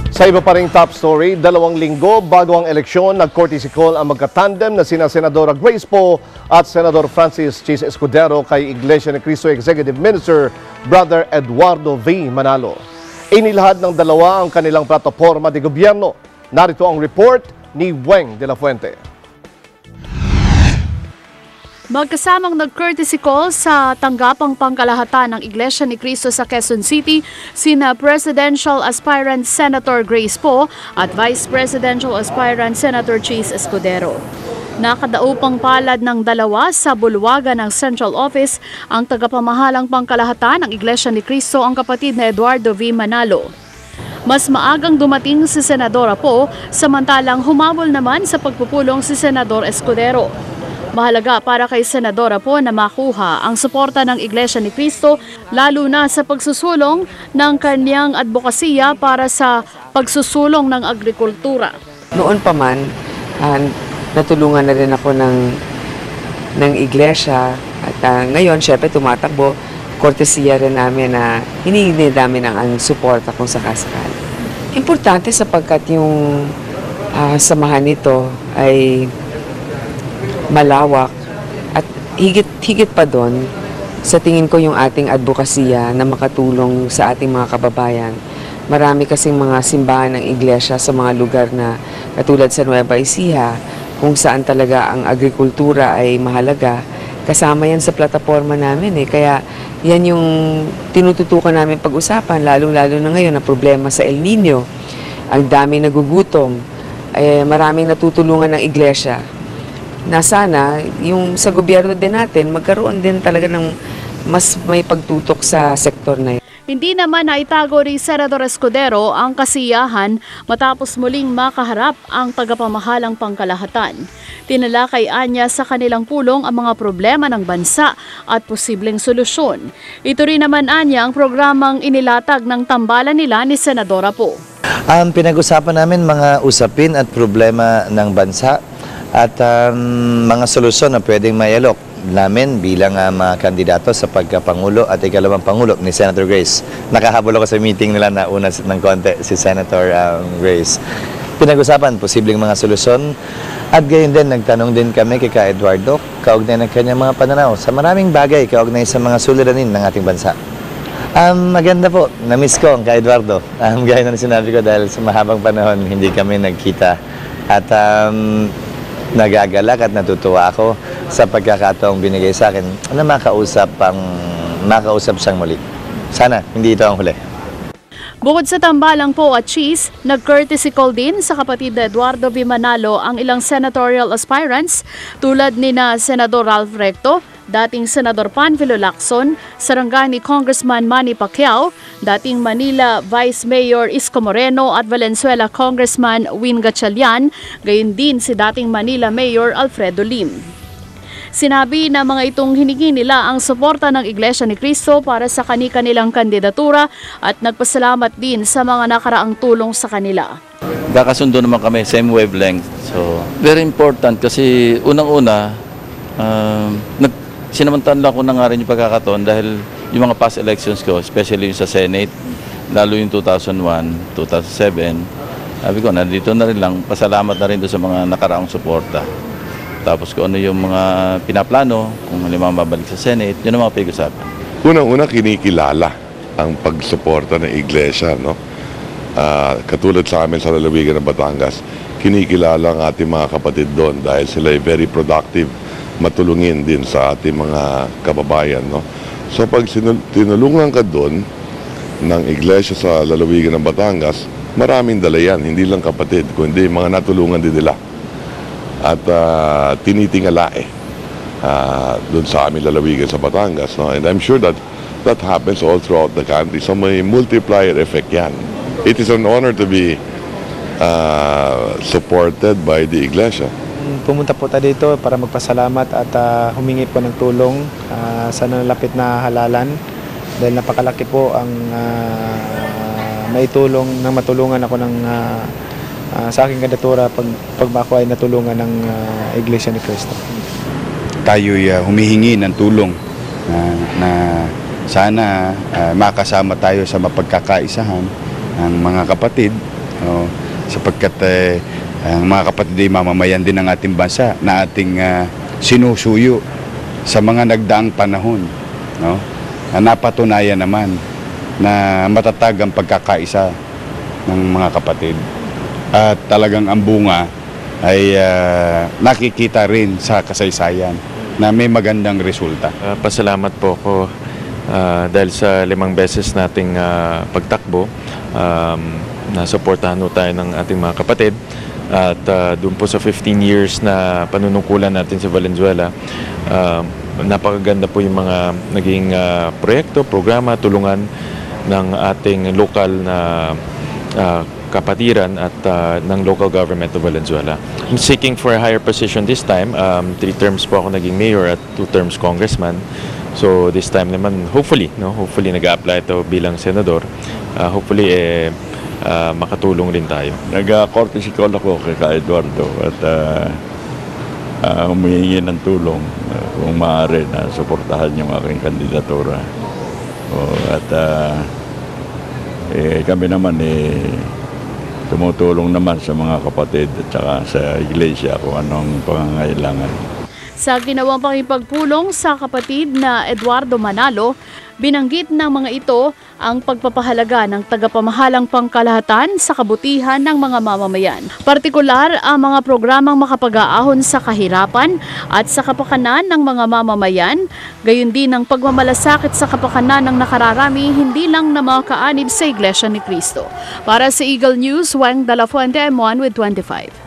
Sa iba pa ring top story, 2 linggo bago ang eleksyon, nag-courtesy call ang magkatandem na sina Senadora Grace Poe at Senador Francis Chis Escudero kay Iglesia ni Cristo Executive Minister Brother Eduardo V. Manalo. Inilahad ng dalawa ang kanilang plataporma de gobyerno. Narito ang report ni Weng de la Fuente. Magkasamang nag-courtesy call sa tanggapang pangkalahatan ng Iglesia ni Cristo sa Quezon City, sina Presidential Aspirant Senator Grace Poe at Vice Presidential Aspirant Senator Chis Escudero. Nakadaupang palad ng dalawa sa bulwagan ng Central Office ang tagapamahalang pangkalahatan ng Iglesia ni Cristo, ang kapatid na Eduardo V. Manalo. Mas maagang dumating si Senadora Poe, samantalang humabol naman sa pagpupulong si Senador Escudero. Mahalaga para kay Senadora Poe na makuha ang suporta ng Iglesia ni Cristo, lalo na sa pagsusulong ng kanyang advokasya para sa pagsusulong ng agrikultura. Noon pa man, natulungan na rin ako ng Iglesia at ngayon, syempre tumatakbo, kortesiya rin namin na hinihingi namin ang suporta kung sakasakali. Importante sapagkat yung samahan nito ay malawak at higit pa doon, sa tingin ko yung ating advokasya na makatulong sa ating mga kababayan. Marami kasing mga simbahan ng iglesia sa mga lugar na katulad sa Nueva Ecija, kung saan talaga ang agrikultura ay mahalaga. Kasama yan sa plataforma namin kaya yan yung tinututukan namin pag-usapan, lalong-lalo na ngayon na problema sa El Nino. Ang daming nagugutom, maraming natutulungan ng iglesia na sana yung sa gobyerno din natin magkaroon din talaga ng mas may pagtutok sa sektor na yun. Hindi naman naitago ni Senador Escudero ang kasiyahan matapos muling makaharap ang tagapamahalang pangkalahatan. Tinalakayan niya sa kanilang pulong ang mga problema ng bansa at posibleng solusyon. Ito rin naman anya ang programang inilatag ng tambalan nila ni Senadora Poe. Pinag-usapan namin mga usapin at problema ng bansa at mga solusyon na pwedeng maialok namin bilang mga kandidato sa pagkapangulo at ikalawang pangulo ni Senator Grace. Nakahabol ako sa meeting nila na una ng konti si Senator Grace. Pinag-usapan posibleng mga solusyon at gayon din nagtanong din kami kay Ka Eduardo kaugnay ng kanyang mga pananaw sa maraming bagay kaugnay sa mga suliranin ng ating bansa. Maganda po, na-miss ko ang Ka Eduardo. Gaya na sinabi ko dahil sa mahabang panahon hindi kami nagkita at nagagalak at natutuwa ako sa pagkakataong binigay sa akin na makausap siyang muli. Sana hindi ito ang huli. Bukod sa tambalang Poe at Chis, nag-courtesy call din sa kapatid na Eduardo V. Manalo ang ilang senatorial aspirants tulad nina Senador Ralph Recto, dating Senador Panfilo Lacson, Sarangani Congressman Manny Pacquiao, dating Manila Vice Mayor Isko Moreno at Valenzuela Congressman Win Gatchalian, gayon din si dating Manila Mayor Alfredo Lim. Sinabi na mga itong hiningi nila ang suporta ng Iglesia ni Cristo para sa kani-kanilang kandidatura at nagpasalamat din sa mga nakaraang tulong sa kanila. Kakasundo naman kami, same wavelength. So, very important kasi unang-una, sinamantala ko na nga rin yung pagkakataon dahil yung mga past elections ko, especially yung sa Senate, lalo yung 2001, 2007, sabi ko, nandito na rin lang, pasalamat na rin doon sa mga nakaraang suporta. Tapos kung ano yung mga pinaplano, kung halimbawa mabalik sa Senate, yun ang mga pag-usapan. Unang-una kinikilala ang pagsuporta ng iglesia, no? Katulad sa amin sa lalawigan ng Batangas, kinikilala ang ating mga kapatid doon dahil sila ay very productive, matulungin din sa ating mga kababayan, no? So pag tinulungan ka doon ng iglesia sa lalawigan ng Batangas, maraming dala yan, hindi lang kapatid, kundi mga natulungan din nila. At tinitingala doon sa aming lalawigan sa Batangas, no? And I'm sure that happens all throughout the country. So may multiplier effect yan. It is an honor to be supported by the iglesia. Pumunta po tayo dito para magpasalamat at humingi po ng tulong sa nalapit na halalan dahil napakalaki po ang maitulong na matulungan ako ng sa aking kandidatura pag ako ay natulungan ng Iglesia ni Cristo. Tayo'y humihingi ng tulong na sana makasama tayo sa mapagkakaisahan ng mga kapatid No? Sapagkat ang mga kapatid ay mamamayan din ng ating bansa na ating sinusuyo sa mga nagdaang panahon. No? Napatunayan naman na matatag ang pagkakaisa ng mga kapatid. At talagang ang bunga ay nakikita rin sa kasaysayan na may magandang resulta. Pasalamat po ako dahil sa 5 beses nating pagtakbo, nasuportahan po tayo ng ating mga kapatid. At doon po sa 15 years na panunungkulan natin sa Valenzuela, napakaganda po yung mga naging proyekto, programa, tulungan ng ating lokal na kapatiran at ng local government of Valenzuela. I'm seeking for a higher position this time. 3 terms po ako naging mayor at 2 terms congressman. So this time naman, hopefully nag-a-apply ito bilang senador. Hopefully, makatulong rin tayo. Nag-courtesy call ako kay Eduardo at humihingi ng tulong kung maaari na suportahan yung aking kandidatura. At kami naman tumutulong naman sa mga kapatid at saka sa iglesia kung anong pangangailangan. Sa ginawang pakipagpulong sa kapatid na Eduardo Manalo, binanggit ng mga ito ang pagpapahalaga ng tagapamahalang pangkalahatan sa kabutihan ng mga mamamayan. Partikular ang mga programang makapag-aahon sa kahirapan at sa kapakanan ng mga mamamayan, gayon din ang pagmamalasakit sa kapakanan ng nakararami hindi lang na mga kaanib sa Iglesia ni Cristo. Para sa Eagle News, Wang Dalafuente, M1 with 25.